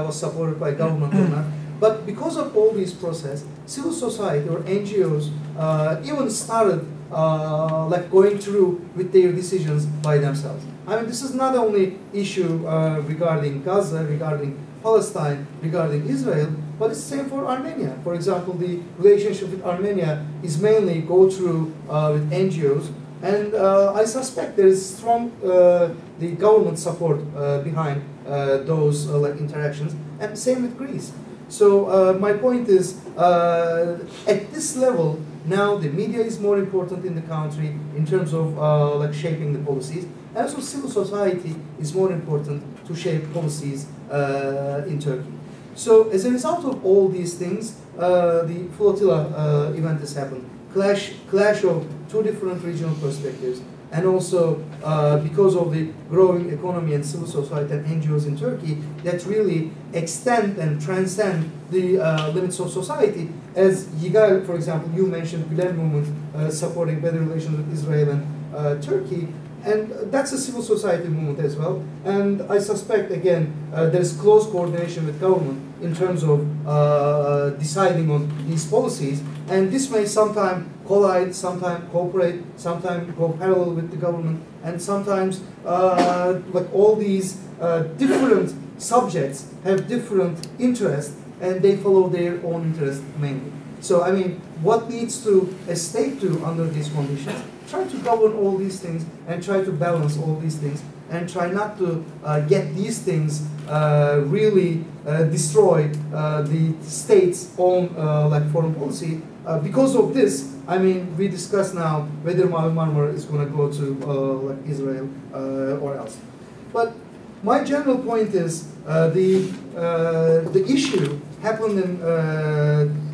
was supported by government or not. But because of all these processes, civil society or NGOs even started like going through with their decisions by themselves. I mean, this is not only issue regarding Gaza, regarding Palestine, regarding Israel, but it's the same for Armenia. For example, the relationship with Armenia is mainly go through with NGOs, and I suspect there is strong the government support behind those like interactions, and same with Greece. So my point is, at this level, now the media is more important in the country in terms of like shaping the policies. And also civil society is more important to shape policies in Turkey. So as a result of all these things, the Flotilla event has happened. Clash of two different regional perspectives. And also because of the growing economy and civil society and NGOs in Turkey that really extend and transcend the limits of society. As Yigal, for example, you mentioned Gülen movement supporting better relations with Israel and Turkey. And that's a civil society movement as well. And I suspect, again, there is close coordination with government in terms of deciding on these policies. And this may sometimes collide, sometimes cooperate, sometimes go parallel with the government, and sometimes like all these different subjects have different interests, and they follow their own interests mainly. So, I mean, what needs to a state do under these conditions? Try to govern all these things and try to balance all these things and try not to get these things really destroy the state's own like foreign policy. Because of this, I mean, we discuss now whether Mavi Marmara is going to go to like Israel or else. But my general point is the issue happened in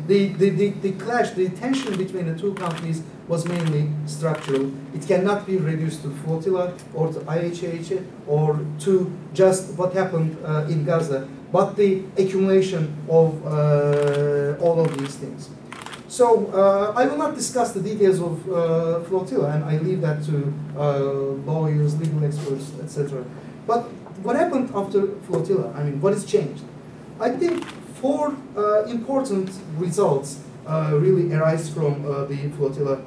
the clash, the tension between the two countries was mainly structural. It cannot be reduced to Flotilla or to IHH or to just what happened in Gaza, but the accumulation of all of these things. So I will not discuss the details of Flotilla, and I leave that to lawyers, legal experts, etc. But what happened after Flotilla? I mean, what has changed? I think four important results really arise from the Flotilla,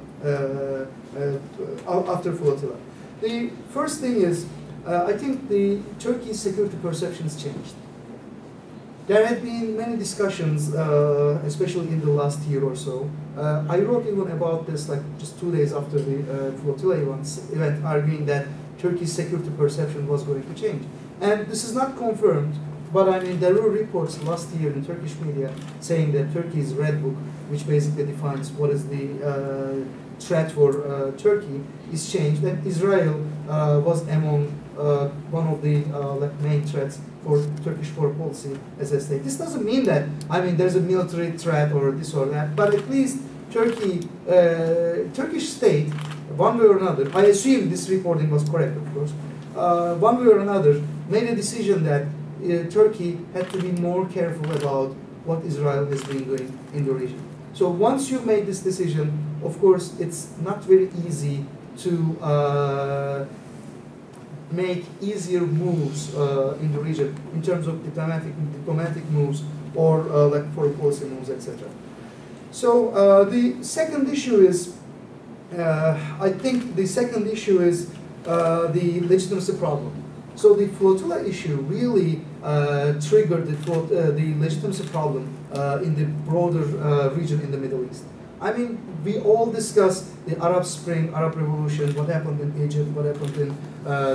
after Flotilla. The first thing is, I think the Turkey's security perceptions changed. There had been many discussions, especially in the last year or so. I wrote even about this like just 2 days after the Flotilla event, arguing that Turkey's security perception was going to change. And this is not confirmed, but I mean, there were reports last year in Turkish media saying that Turkey's Red Book, which basically defines what is the threat for Turkey, is changed, and Israel was among one of the like main threats for Turkish foreign policy as a state. This doesn't mean that, I mean, there's a military threat or this or that, but at least Turkish state, one way or another, I assume this reporting was correct, of course, one way or another, made a decision that Turkey had to be more careful about what Israel has been doing in the region. So once you made this decision, of course, it's not very easy to make easier moves in the region in terms of diplomatic moves or like foreign policy moves, etc. So the second issue is, I think the second issue is the legitimacy problem. So the Flotilla issue really triggered the legitimacy problem in the broader region in the Middle East. I mean, we all discuss the Arab Spring, Arab Revolution, what happened in Egypt, what happened in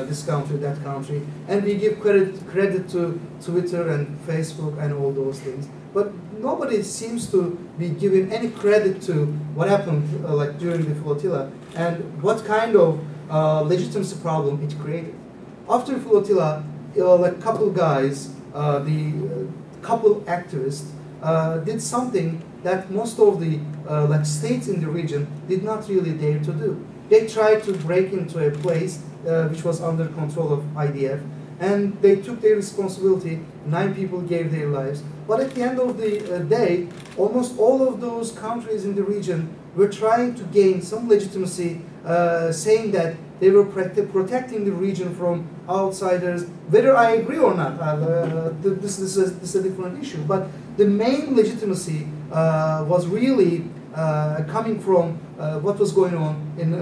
this country, that country, and we give credit to Twitter and Facebook and all those things. But nobody seems to be giving any credit to what happened like during the Flotilla and what kind of legitimacy problem it created. After Flotilla, like couple guys, the couple activists did something that most of the like states in the region did not really dare to do. They tried to break into a place which was under control of IDF, and they took their responsibility. 9 people gave their lives. But at the end of the day, almost all of those countries in the region were trying to gain some legitimacy, saying that they were protecting the region from outsiders. Whether I agree or not, this is a different issue. But the main legitimacy was really coming from what was going on in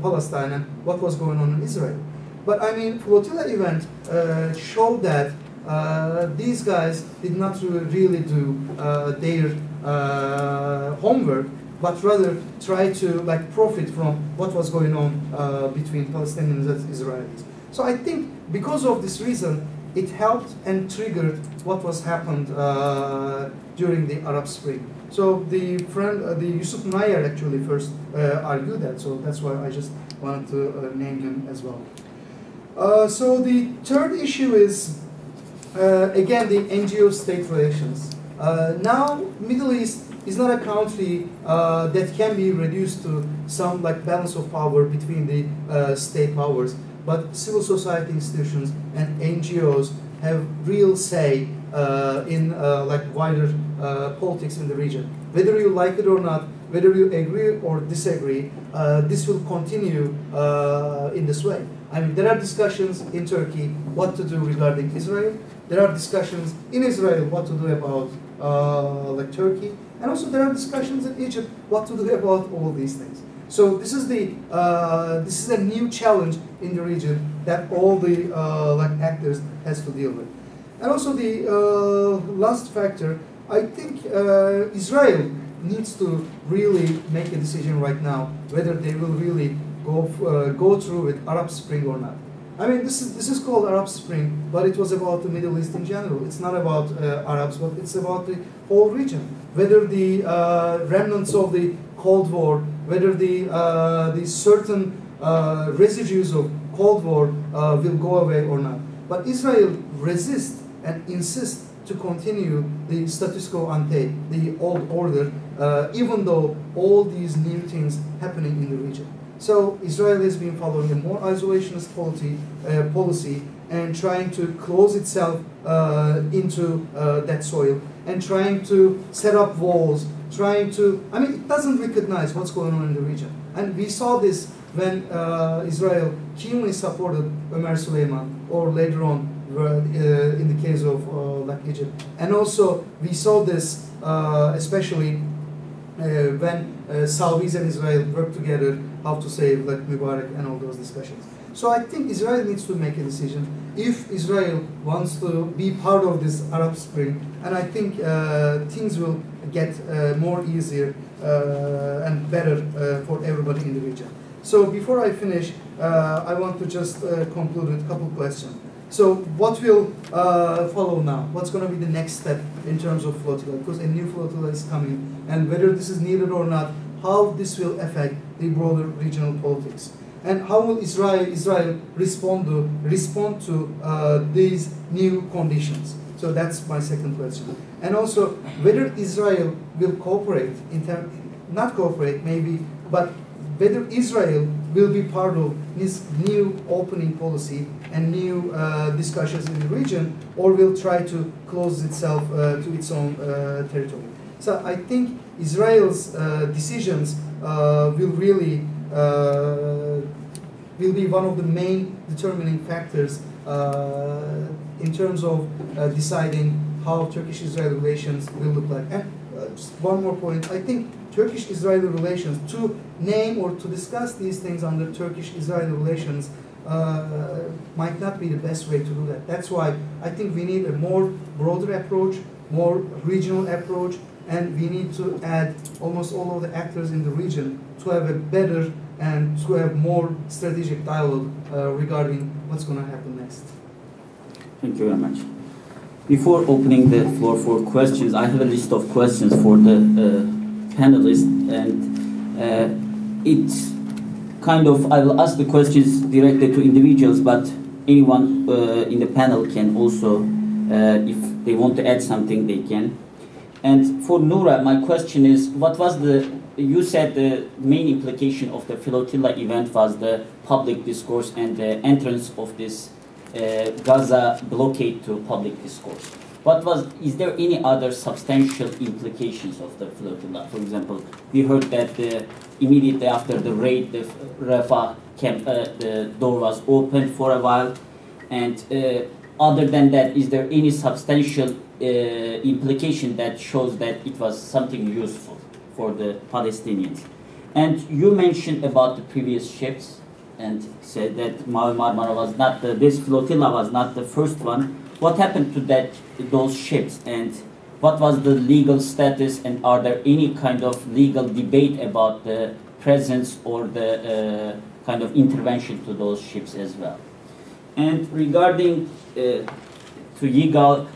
Palestine and what was going on in Israel. But I mean, Flotilla event showed that these guys did not really do their homework, but rather try to profit from what was going on between Palestinians and Israelis. So I think because of this reason, it helped and triggered what was happened during the Arab Spring. So the Yusuf Nayer actually first argued that, so that's why I just wanted to name him as well. So the third issue is, again, the NGO-state relations. Now, Middle East is not a country that can be reduced to some balance of power between the state powers, but civil society institutions and NGOs have real say in wider politics in the region. Whether you like it or not, whether you agree or disagree, this will continue in this way. I mean, there are discussions in Turkey what to do regarding Israel. There are discussions in Israel what to do about Turkey, and also there are discussions in Egypt what to do about all these things. So this is a new challenge in the region that all the actors has to deal with. And also the last factor, I think Israel needs to really make a decision right now whether they will really go through with Arab Spring or not. I mean, this is called Arab Spring, but it was about the Middle East in general. It's not about Arabs, but it's about the whole region. Whether the remnants of the Cold War, whether the certain residues of Cold War will go away or not. But Israel resists and insists to continue the status quo ante, the old order, even though all these new things happening in the region. So Israel has been following a more isolationist policy and trying to close itself into that soil and trying to set up walls, it doesn't recognize what's going on in the region. And we saw this when Israel keenly supported Ömer Süleyman, or later on in the case of Egypt. And also we saw this especially when Saudis and Israel worked together how to save Mubarak and all those discussions. So I think Israel needs to make a decision if Israel wants to be part of this Arab Spring, and I think things will get more easier and better for everybody in the region. So before I finish, I want to just conclude with a couple questions. So what will follow now? What's going to be the next step in terms of flotilla? Because a new flotilla is coming, and whether this is needed or not, how this will affect the broader regional politics, and how will Israel respond to these new conditions? So that's my second question. And also whether Israel will cooperate not cooperate maybe, but whether Israel will be part of this new opening policy and new discussions in the region, or will try to close itself to its own territory. So I think Israel's decisions will really will be one of the main determining factors in terms of deciding how Turkish-Israeli relations will look like. And just one more point, I think Turkish-Israeli relations, to name or to discuss these things under Turkish-Israeli relations might not be the best way to do that. That's why I think we need a more broader approach, more regional approach, and we need to add almost all of the actors in the region to have a better and to have more strategic dialogue regarding what's going to happen next. Thank you very much. Before opening the floor for questions, I have a list of questions for the panelists, and it's kind of, I will ask the questions directly to individuals, but anyone in the panel can also, if they want to add something, they can. And for Noura, my question is, what was you said the main implication of the Flotilla event was the public discourse and the entrance of this Gaza blockade to public discourse. Is there any other substantial implications of the flotilla? For example, we heard that immediately after the raid, the Rafah camp, the door was opened for a while. And other than that, is there any substantial implication that shows that it was something useful for the Palestinians? And you mentioned about the previous ships and said that Marmara was not this flotilla was not the first one. What happened to those ships, and what was the legal status, and are there any kind of legal debate about the presence or the kind of intervention to those ships as well? And regarding to Yigal,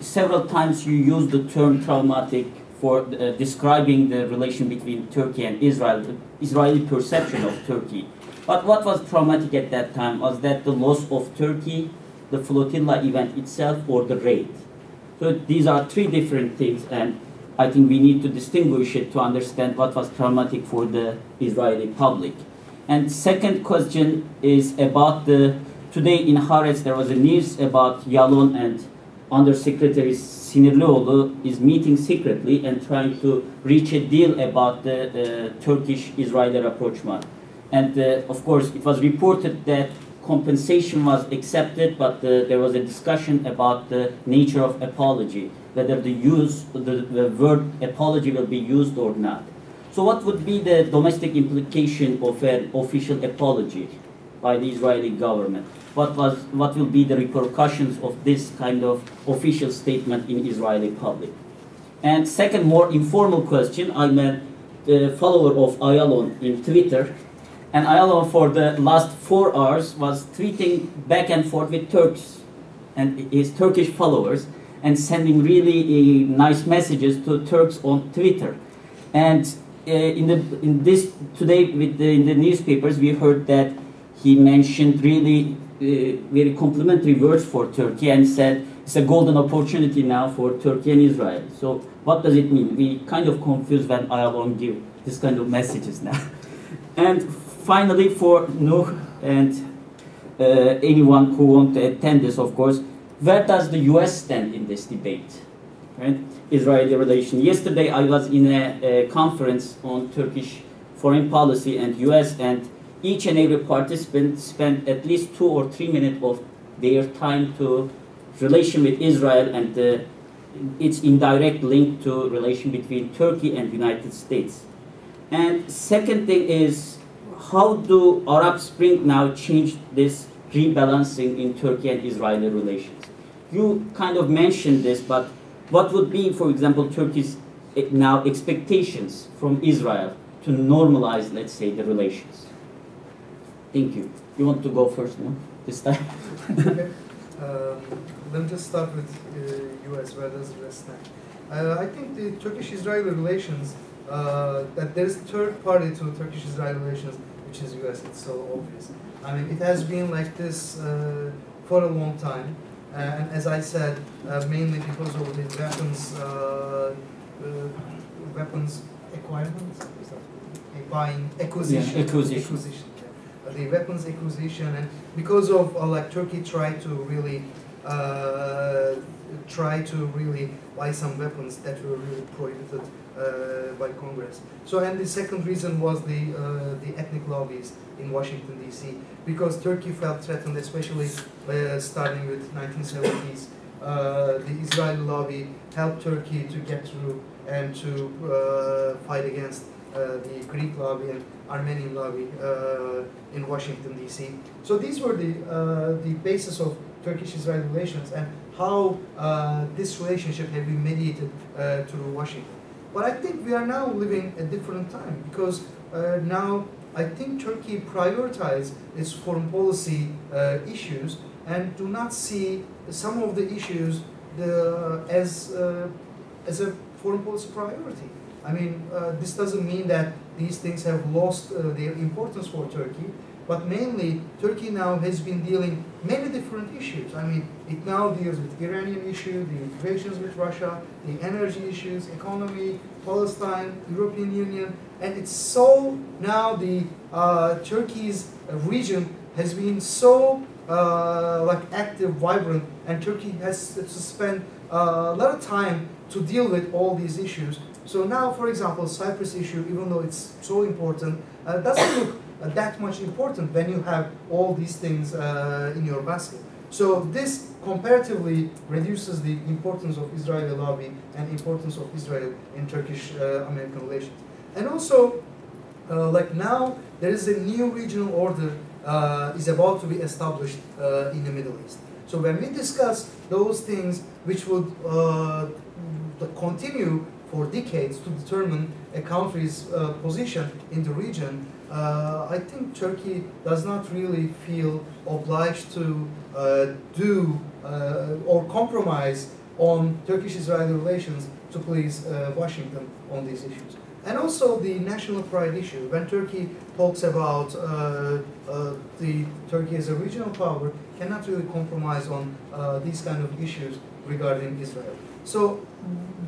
several times you used the term traumatic for describing the relation between Turkey and Israel, the Israeli perception of Turkey. But what was traumatic at that time? Was that the loss of Turkey, the flotilla event itself, or the raid? So these are three different things, and I think we need to distinguish it to understand what was traumatic for the Israeli public. And second question is about today in Haaretz there was a news about Yalon and Undersecretary Sinirlioğlu is meeting secretly and trying to reach a deal about the Turkish-Israeli rapprochement. And of course it was reported that compensation was accepted, but there was a discussion about the nature of apology, whether the word apology will be used or not. So what would be the domestic implication of an official apology by the Israeli government? What will be the repercussions of this kind of official statement in Israeli public? And second, more informal question, I'm a follower of Ayalon in Twitter, and Ayalon for the last 4 hours was tweeting back and forth with Turks and his Turkish followers and sending really nice messages to Turks on Twitter. And in this today in the newspapers we heard that he mentioned really very complimentary words for Turkey and said it's a golden opportunity now for Turkey and Israel. So what does it mean? We kind of confused when Ayalon give this kind of messages now. And finally, for Nuh and anyone who wants to attend this, of course, where does the U.S. stand in this debate? Right? Israeli relation. Yesterday I was in a conference on Turkish foreign policy and U.S. and each and every participant spent at least 2 or 3 minutes of their time to relation with Israel and its indirect link to relation between Turkey and United States. And second thing is, how do Arab Spring now change this rebalancing in Turkey and Israeli relations? You kind of mentioned this, but what would be, for example, Turkey's now expectations from Israel to normalize, let's say, the relations? Thank you. You want to go first now, this time? Okay. Let me just start with U.S. Where does the U.S. stand? I think the Turkish-Israeli relations, that there is a third party to Turkish-Israeli relations, which is U.S. It's so obvious. I mean, it has been like this for a long time. And as I said, mainly because of the weapons acquirement, acquisition. The weapons acquisition, and because of like Turkey tried to really buy some weapons that were really prohibited by Congress. So, and the second reason was the ethnic lobbies in Washington D.C. because Turkey felt threatened, especially starting with 1970s. The Israeli lobby helped Turkey to get through and to fight against the Greek lobby and Armenian lobby in Washington D.C. So these were the basis of Turkish-Israeli relations and how this relationship had been mediated through Washington. But I think we are now living a different time because now I think Turkey prioritizes its foreign policy issues and do not see some of the issues as a foreign policy priority. I mean, this doesn't mean that these things have lost their importance for Turkey, but mainly Turkey now has been dealing many different issues. I mean, it now deals with the Iranian issue, the integrations with Russia, the energy issues, economy, Palestine, European Union, and it's so now the Turkey's region has been so like active, vibrant, and Turkey has to spend a lot of time to deal with all these issues. So now, for example, Cyprus issue, even though it's so important, doesn't look that much important when you have all these things in your basket. So this comparatively reduces the importance of Israeli lobby and importance of Israel in Turkish-American relations. And also, like now, there is a new regional order is about to be established in the Middle East. So when we discuss those things which would continue for decades to determine a country's position in the region, I think Turkey does not really feel obliged to do or compromise on Turkish-Israeli relations to please Washington on these issues. And also the national pride issue. When Turkey talks about the Turkey as a regional power, cannot really compromise on these kind of issues regarding Israel. So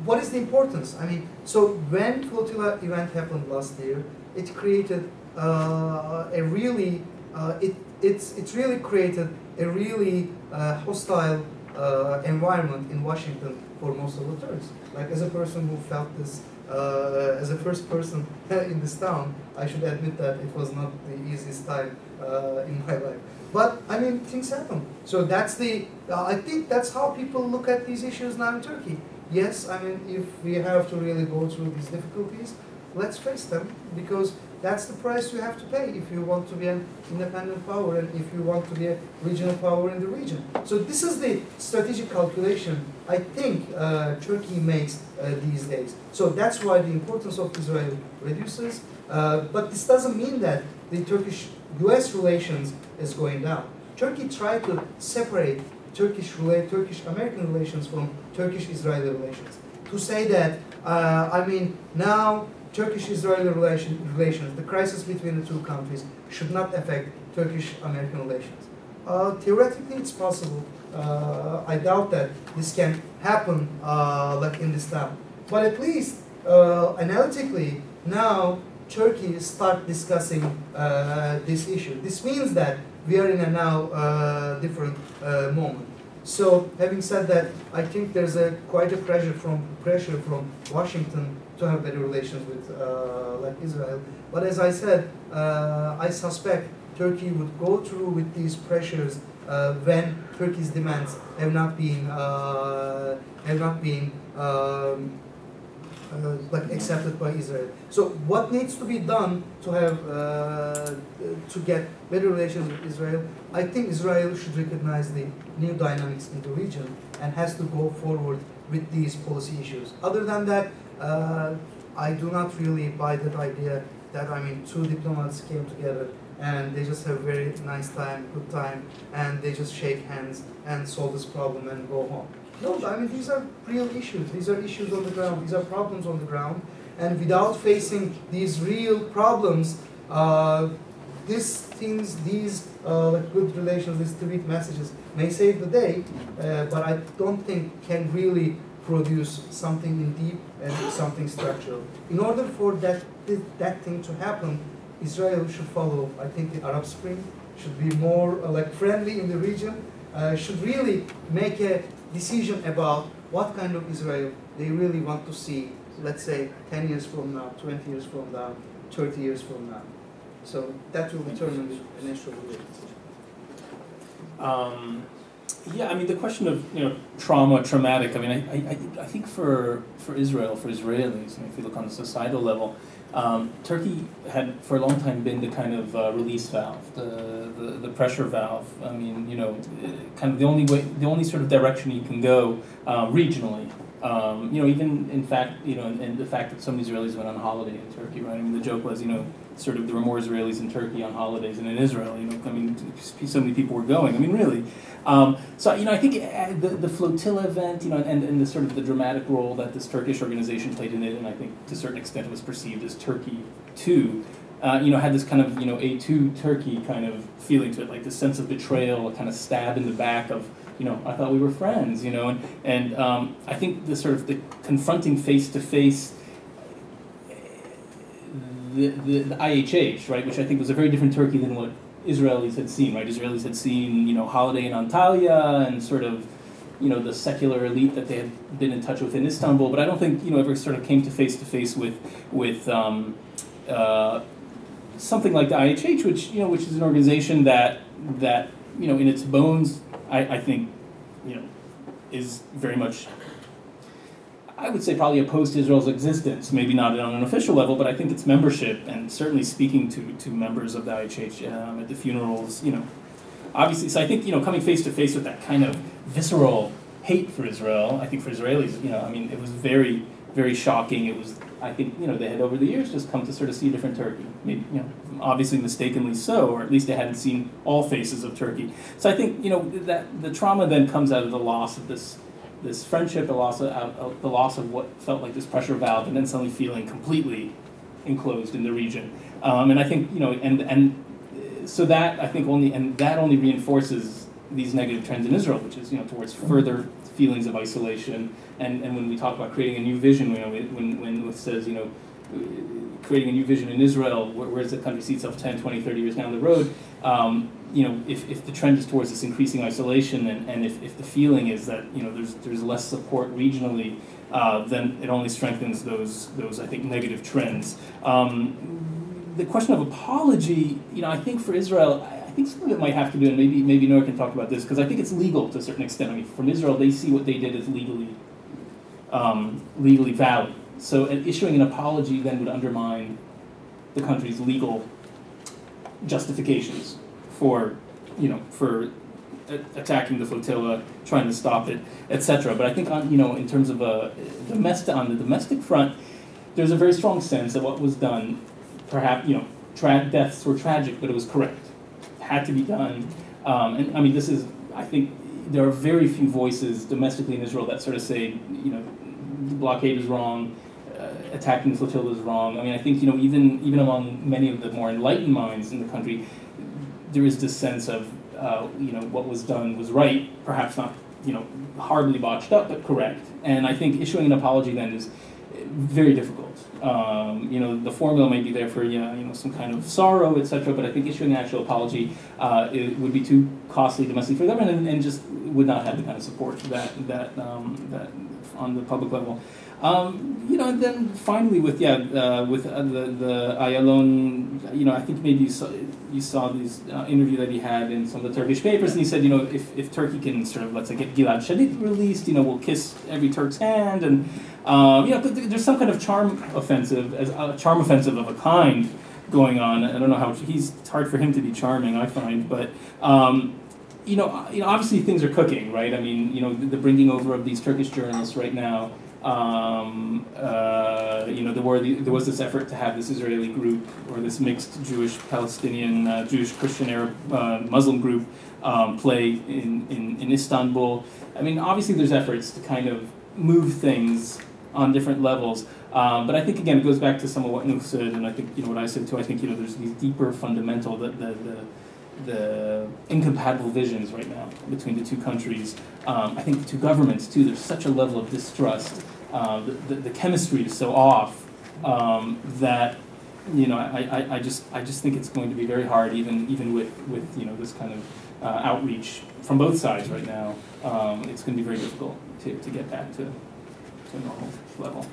what is the importance? I mean, so when Flotilla event happened last year, it created a really, it's really created a really hostile environment in Washington for most of the tourists. Like as a person who felt this, as a first person in this town, I should admit that it was not the easiest time in my life. But I mean, things happen. So that's the, I think that's how people look at these issues now in Turkey. Yes, I mean, if we have to really go through these difficulties, let's face them, because that's the price you have to pay if you want to be an independent power and if you want to be a regional power in the region. So this is the strategic calculation I think Turkey makes these days. So that's why the importance of Israel reduces. But this doesn't mean that the Turkish-US relations is going down. Turkey tried to separate Turkish-American relations from Turkish-Israeli relations. To say that, I mean, now Turkish-Israeli relations, the crisis between the two countries, should not affect Turkish-American relations. Theoretically, it's possible. I doubt that this can happen like in this town. But at least, analytically, now Turkey start discussing this issue. This means that we are in a now different moment. So, having said that, I think there's quite a pressure from Washington to have better relations with like Israel. But as I said, I suspect Turkey would go through with these pressures when Turkey's demands have not been like accepted by Israel. So what needs to be done to have to get better relations with Israel? I think Israel should recognize the new dynamics in the region and has to go forward with these policy issues. Other than that, I do not really buy that idea that, I mean, two diplomats came together and they just have a very nice time, good time, and they just shake hands and solve this problem and go home. No, I mean, these are real issues. These are issues on the ground. These are problems on the ground. And without facing these real problems, these like good relations, these tweet messages may save the day, but I don't think can really produce something in deep and something structural. In order for that thing to happen, Israel should follow, I think, the Arab Spring, should be more like friendly in the region, should really make a decision about what kind of Israel they really want to see, let's say 10 years from now, 20 years from now, 30 years from now. So that will determine the initial relationship. Yeah, I mean, the question of, traumatic, I mean, I think for Israel, for Israelis, if you look on the societal level, Turkey had for a long time been the kind of release valve, the pressure valve. I mean, kind of the only sort of direction you can go regionally. Even in fact, and the fact that some Israelis went on holiday in Turkey, right? I mean, the joke was, sort of there were more Israelis in Turkey on holidays than in Israel. I mean, so many people were going. I mean, really. So I think the Flotilla event, and the sort of the dramatic role that this Turkish organization played in it, and I think to a certain extent it was perceived as Turkey too, had this kind of A2 Turkey kind of feeling to it, like this sense of betrayal, a kind of stab in the back of, I thought we were friends, and I think the sort of the confronting face to face the IHH, right, which I think was a very different Turkey than what Israelis had seen, right? Israelis had seen, Holiday in Antalya and sort of, the secular elite that they had been in touch with in Istanbul, but I don't think, ever sort of came to face with something like the IHH, which is an organization that in its bones, I think, is very much, I would say, probably opposed to Israel's existence, maybe not on an official level, but I think its membership, and certainly speaking to members of the IHH at the funerals, obviously, so I think, coming face to face with that kind of visceral hate for Israel, I think for Israelis, it was very, very shocking. It was, I think, they had over the years just come to sort of see a different Turkey, maybe, obviously mistakenly so, or at least they hadn't seen all faces of Turkey. So I think, that the trauma then comes out of the loss of this friendship, the loss of what felt like this pressure valve, and then suddenly feeling completely enclosed in the region. And I think, so that I think only reinforces these negative trends in Israel, which is towards further feelings of isolation. And when we talk about creating a new vision, when it says creating a new vision in Israel, where does the country see itself 10, 20, 30 years down the road? If the trend is towards this increasing isolation, and if the feeling is that there's less support regionally, then it only strengthens those I think negative trends. The question of apology, I think for Israel, I think some of it might have to do, and maybe Noura can talk about this, because I think it's legal to a certain extent. I mean, from Israel, they see what they did as legally valid. So issuing an apology then would undermine the country's legal justifications for attacking the flotilla, trying to stop it, etc. But I think in terms of on the domestic front, there's a very strong sense that what was done, perhaps deaths were tragic, but it was correct, had to be done. And I mean, I think there are very few voices domestically in Israel that sort of say, the blockade is wrong, attacking the flotilla is wrong. I mean, I think even among many of the more enlightened minds in the country, there is this sense of what was done was right, perhaps not horribly botched up, but correct. And I think issuing an apology then is very difficult. The formula may be there for some kind of sorrow, etc. But I think issuing an actual apology it would be too costly domestically for the government, and just would not have the kind of support that on the public level. And then finally with the Ayalon, I think maybe you saw this interview that he had in some of the Turkish papers, and he said, if Turkey can sort of, let's say, get Gilad Shalit released, we'll kiss every Turk's hand, and there's some kind of charm offensive of a kind going on. I don't know how it's hard for him to be charming, I find, but. Obviously things are cooking, right? I mean, the bringing over of these Turkish journalists right now. There was this effort to have this Israeli group, or this mixed Jewish-Palestinian, Jewish-Christian Arab Muslim group play in Istanbul. I mean, obviously there's efforts to kind of move things on different levels. But I think, again, it goes back to some of what Nuh said, and I think, what I said too. I think, there's these deeper fundamental, the incompatible visions right now between the two countries. I think the two governments too. There's such a level of distrust. The chemistry is so off that I just think it's going to be very hard, even with this kind of outreach from both sides right now. It's going to be very difficult to get back to a normal level.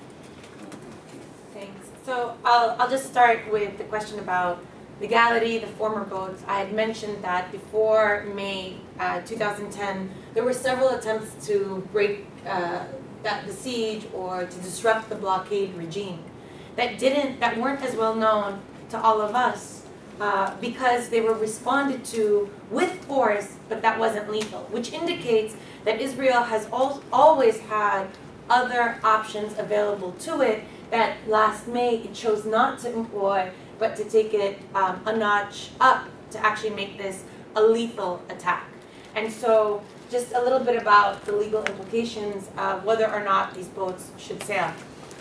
Thanks. So I'll just start with the question about legality, the former votes. I had mentioned that before May 2010, there were several attempts to break the siege or to disrupt the blockade regime that weren't as well known to all of us because they were responded to with force, but that wasn't lethal, which indicates that Israel has always had other options available to it that last May it chose not to employ, but to take it a notch up to actually make this a lethal attack. And so just a little bit about the legal implications of whether or not these boats should sail.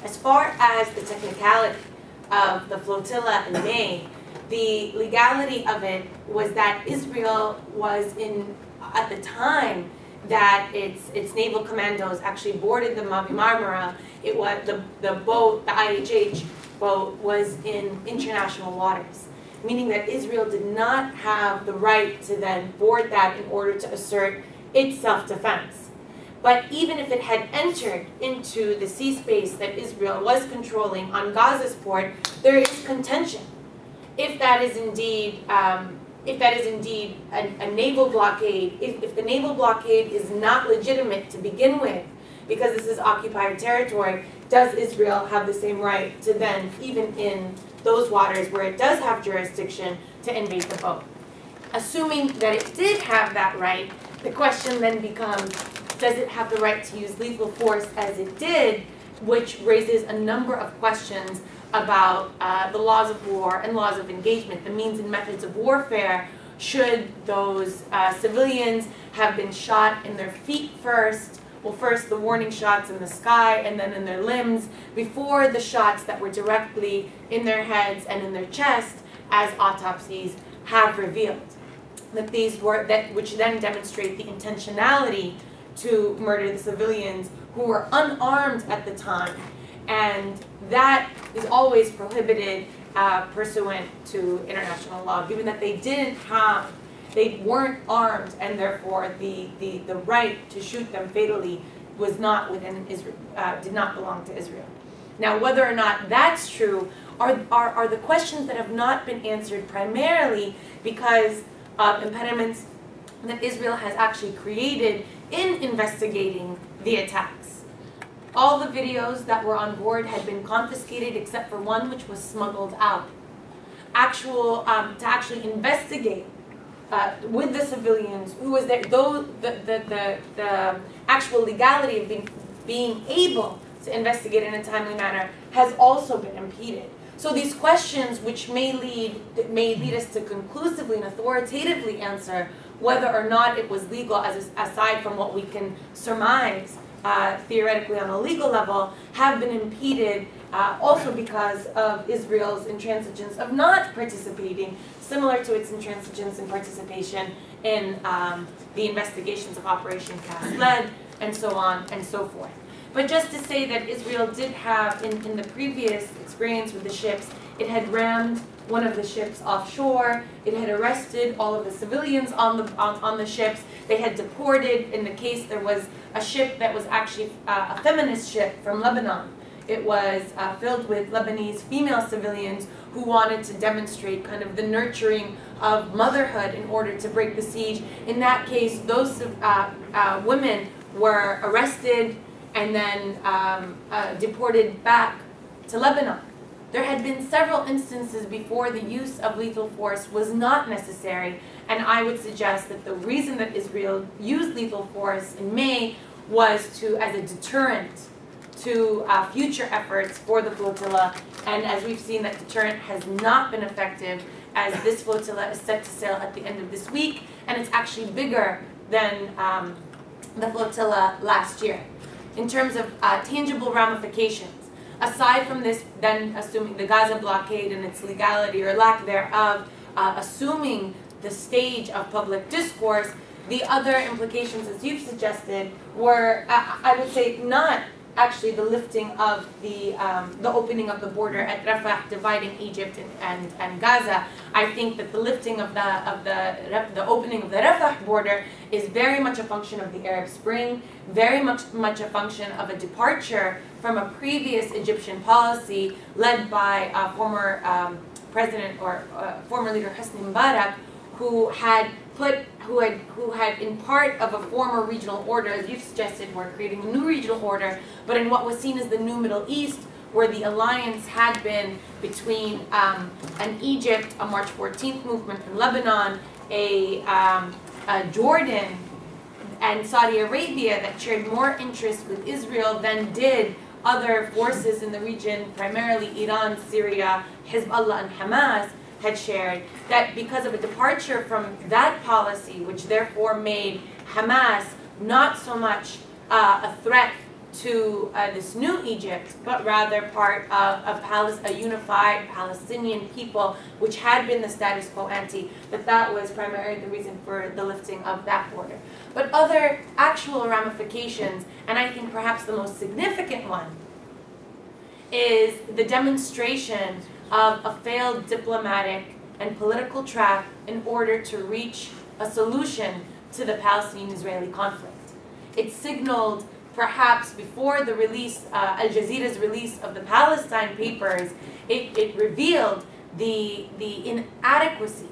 As far as the technicality of the flotilla in May, the legality of it was that Israel was at the time that its naval commandos actually boarded the Mavi Marmara, it was the boat, the IHH boat, was in international waters. meaning that Israel did not have the right to then board that in order to assert its self-defense. But even if it had entered into the sea space that Israel was controlling on Gaza's port, there is contention. If that is indeed a naval blockade, if the naval blockade is not legitimate to begin with, because this is occupied territory, does Israel have the same right to then, even in those waters where it does have jurisdiction, to invade the boat? Assuming that it did have that right, the question then becomes, does it have the right to use lethal force as it did, which raises a number of questions about the laws of war and laws of engagement, the means and methods of warfare. Should those civilians have been shot in their feet first, well, first the warning shots in the sky and then in their limbs, before the shots that were directly in their heads and in their chest, as autopsies have revealed? That these were, which then demonstrate the intentionality to murder the civilians who were unarmed at the time. And that is always prohibited pursuant to international law, given that they weren't armed, and therefore the right to shoot them fatally was not within Israel, did not belong to Israel. Now, whether or not that's true are the questions that have not been answered, primarily because of impediments that Israel has actually created in investigating the attacks. All the videos that were on board had been confiscated except for one which was smuggled out. To actually investigate with the civilians who was there, though the actual legality of being able to investigate in a timely manner has also been impeded. So these questions, which may lead us to conclusively and authoritatively answer whether or not it was legal, aside from what we can surmise theoretically on a legal level, have been impeded also because of Israel's intransigence of not participating, similar to its intransigence and participation in the investigations of Operation Cast Lead, and so on and so forth. But just to say that Israel did have, in the previous experience with the ships, it had rammed one of the ships offshore. It had arrested all of the civilians on the ships. They had deported. In the case, there was a ship that was actually a feminist ship from Lebanon. It was filled with Lebanese female civilians who wanted to demonstrate kind of the nurturing of motherhood in order to break the siege. In that case, those women were arrested and then deported back to Lebanon. There had been several instances before the use of lethal force was not necessary, and I would suggest that the reason that Israel used lethal force in May was as a deterrent to future efforts for the flotilla, and as we've seen, that deterrent has not been effective, as this flotilla is set to sail at the end of this week, and it's actually bigger than the flotilla last year. In terms of tangible ramifications, aside from this, then assuming the Gaza blockade and its legality or lack thereof, assuming the stage of public discourse, the other implications, as you've suggested, were, I would say, not actually the lifting of the opening of the border at Rafah, dividing Egypt and Gaza. I think that the lifting of the opening of the Rafah border is very much a function of the Arab Spring, very much a function of a departure from a previous Egyptian policy led by former president or former leader Hosni Mubarak, who had in part of a former regional order, as you've suggested, were creating a new regional order, but in what was seen as the new Middle East, where the alliance had been between an Egypt, a March 14th movement in Lebanon, a Jordan, and Saudi Arabia that shared more interests with Israel than did other forces in the region, primarily Iran, Syria, Hezbollah, and Hamas, had shared, that because of a departure from that policy, which therefore made Hamas not so much a threat to this new Egypt, but rather part of a unified Palestinian people, which had been the status quo ante, that was primarily the reason for the lifting of that border. But other actual ramifications, and I think perhaps the most significant one, is the demonstration of a failed diplomatic and political track in order to reach a solution to the Palestinian-Israeli conflict. It signaled, perhaps before the release, Al Jazeera's release of the Palestine papers, it revealed the inadequacy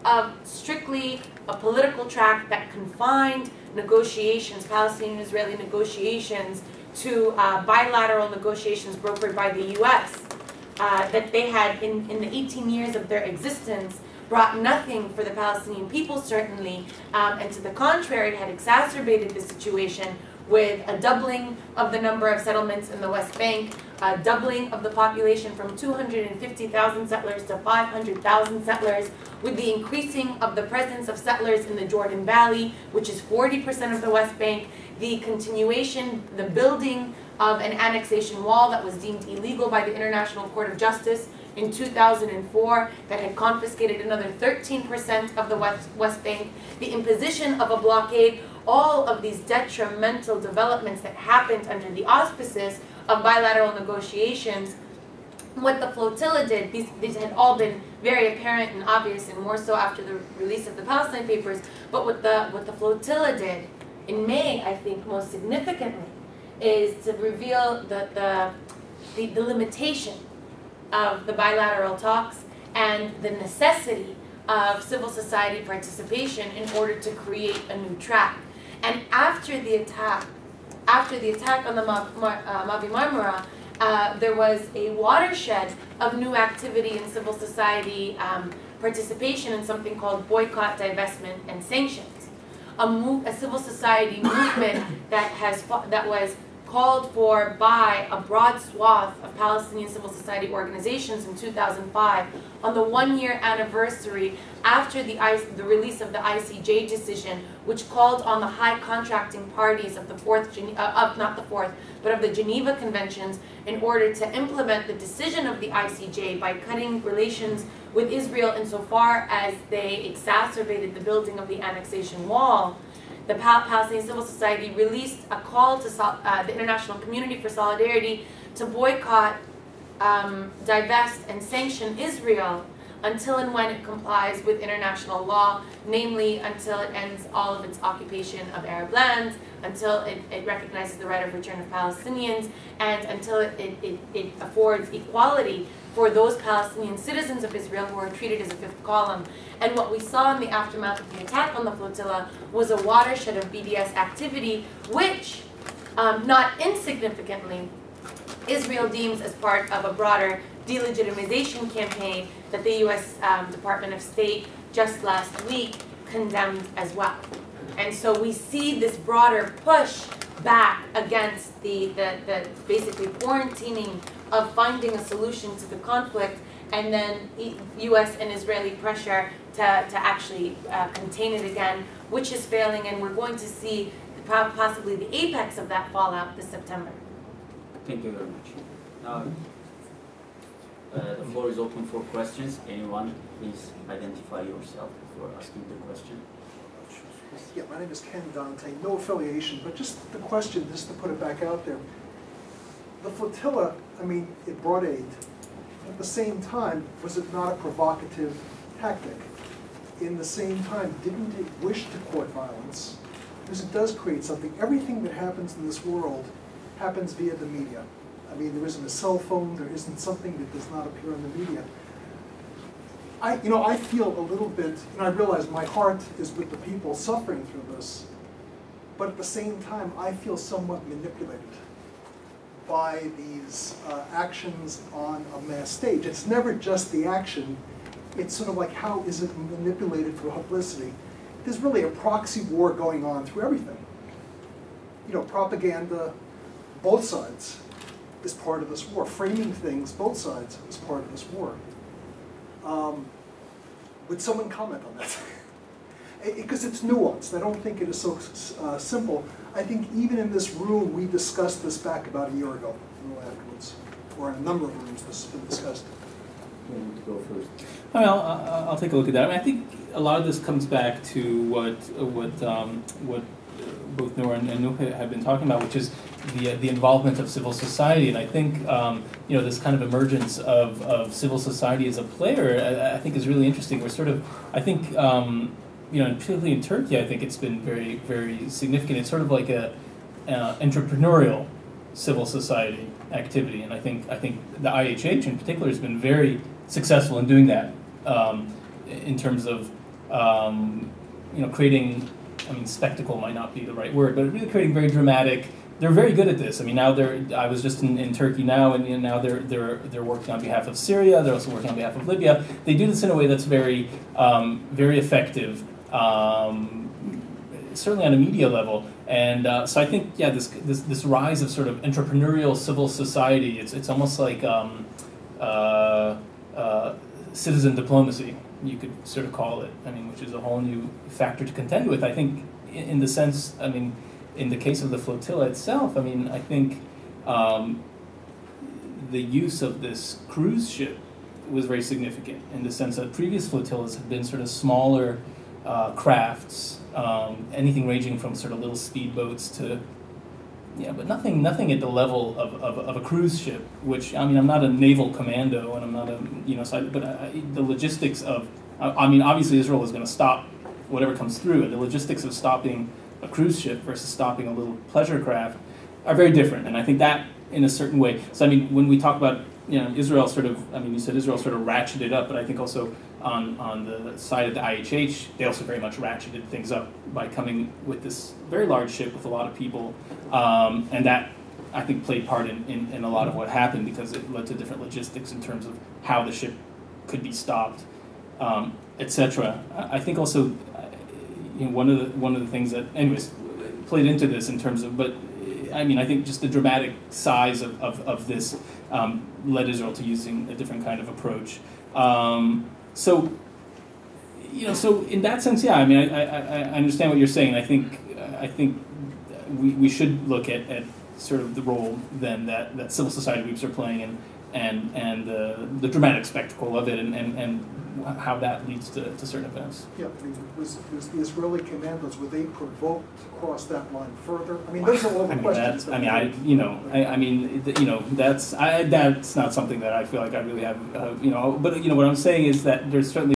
of strictly a political track that confined negotiations, Palestinian-Israeli negotiations, to bilateral negotiations brokered by the U.S. That they had, in the 18 years of their existence, brought nothing for the Palestinian people, certainly, and to the contrary, had exacerbated the situation with a doubling of the number of settlements in the West Bank, a doubling of the population from 250,000 settlers to 500,000 settlers, with the increasing of the presence of settlers in the Jordan Valley, which is 40% of the West Bank, the continuation, the building of an annexation wall that was deemed illegal by the International Court of Justice in 2004 that had confiscated another 13% of the West Bank, the imposition of a blockade, all of these detrimental developments that happened under the auspices of bilateral negotiations. What the flotilla did, these had all been very apparent and obvious, and more so after the release of the Palestine papers, but what the flotilla did in May, I think most significantly, is to reveal the limitation of the bilateral talks and the necessity of civil society participation in order to create a new track. And after the attack on the Mavi Marmara, there was a watershed of new activity in civil society participation in something called boycott, divestment, and sanctions. A civil society movement that was called for by a broad swath of Palestinian civil society organizations in 2005 on the one-year anniversary after the release of the ICJ decision, which called on the high contracting parties of the the Geneva Conventions in order to implement the decision of the ICJ by cutting relations with Israel insofar as they exacerbated the building of the annexation wall. The Palestinian civil society released a call to the international community for solidarity to boycott, divest, and sanction Israel until and when it complies with international law, namely until it ends all of its occupation of Arab lands, until it recognizes the right of return of Palestinians, and until it affords equality for those Palestinian citizens of Israel who are treated as a fifth column. And what we saw in the aftermath of the attack on the flotilla was a watershed of BDS activity, which, not insignificantly, Israel deems as part of a broader delegitimization campaign that the U.S. Department of State just last week condemned as well. And so we see this broader push back against the basically quarantining of finding a solution to the conflict, and then U.S. and Israeli pressure to actually contain it again, which is failing, and we're going to see possibly the apex of that fallout this September. Thank you very much. Now, the floor is open for questions. Anyone, please identify yourself before asking the question. Yeah, my name is Ken Dante, no affiliation, but just the question, just to put it back out there. The flotilla, I mean, it brought aid. At the same time, was it not a provocative tactic? In the same time, didn't it wish to court violence? Because it does create something. Everything that happens in this world happens via the media. I mean, there isn't a cell phone, there isn't something that does not appear in the media. I feel a little bit, I realize my heart is with the people suffering through this, but at the same time, I feel somewhat manipulated by these actions on a mass stage. It's never just the action, it's sort of like, how is it manipulated for publicity? There's really a proxy war going on through everything. Propaganda, both sides, is part of this war. Framing things, both sides, is part of this war. Would someone comment on that? Because it's nuanced. I don't think it is so simple. I think even in this room, we discussed this back about a year ago, afterwards, or in a number of rooms this has been discussed. You want to go first? I mean, I'll take a look at that. I mean, I think a lot of this comes back to what both Noura and Nuh have been talking about, which is the involvement of civil society, and I think you know, this kind of emergence of civil society as a player, I think is really interesting. We're sort of, I think, you know, and particularly in Turkey, I think it's been very, very significant. It's sort of like a entrepreneurial civil society activity, and I think the IHH in particular has been very successful in doing that, in terms of you know, creating. I mean, spectacle might not be the right word, but really creating very dramatic. They're very good at this. I mean, now I was just in Turkey now, and you know, now they're working on behalf of Syria. They're also working on behalf of Libya. They do this in a way that's very very effective, certainly on a media level. And so I think, yeah, this rise of sort of entrepreneurial civil society. It's almost like citizen diplomacy, you could sort of call it. I mean, which is a whole new factor to contend with. I think, in the sense, I mean, in the case of the flotilla itself, I mean, I think the use of this cruise ship was very significant in the sense that previous flotillas had been sort of smaller crafts, anything ranging from sort of little speedboats to, yeah, but nothing at the level of a cruise ship. Which, I mean, I'm not a naval commando, and I'm not a, you know, but the logistics of, I mean, obviously Israel is going to stop whatever comes through, and the logistics of stopping a cruise ship versus stopping a little pleasure craft are very different. And I think that, in a certain way, so I mean, when we talk about, you know, Israel sort of, I mean, you said Israel sort of ratcheted up, but I think also on the side of the IHH, they also very much ratcheted things up by coming with this very large ship with a lot of people, and that, I think, played part in a lot of what happened, because it led to different logistics in terms of how the ship could be stopped, etc. I think also, you know, one of the things that, anyways, played into this in terms of, but I mean, I think just the dramatic size of this led Israel to using a different kind of approach. So, you know, so in that sense, yeah, I mean, I understand what you're saying. I think we should look at sort of the role then that civil society groups are playing, and the dramatic spectacle of it, and how that leads to certain events. Yeah, I mean, was the Israeli commandos, were they provoked to cross that line further? I mean, those are all the questions. That's not something that I feel like I really have, you know. But you know, what I'm saying is that there's certainly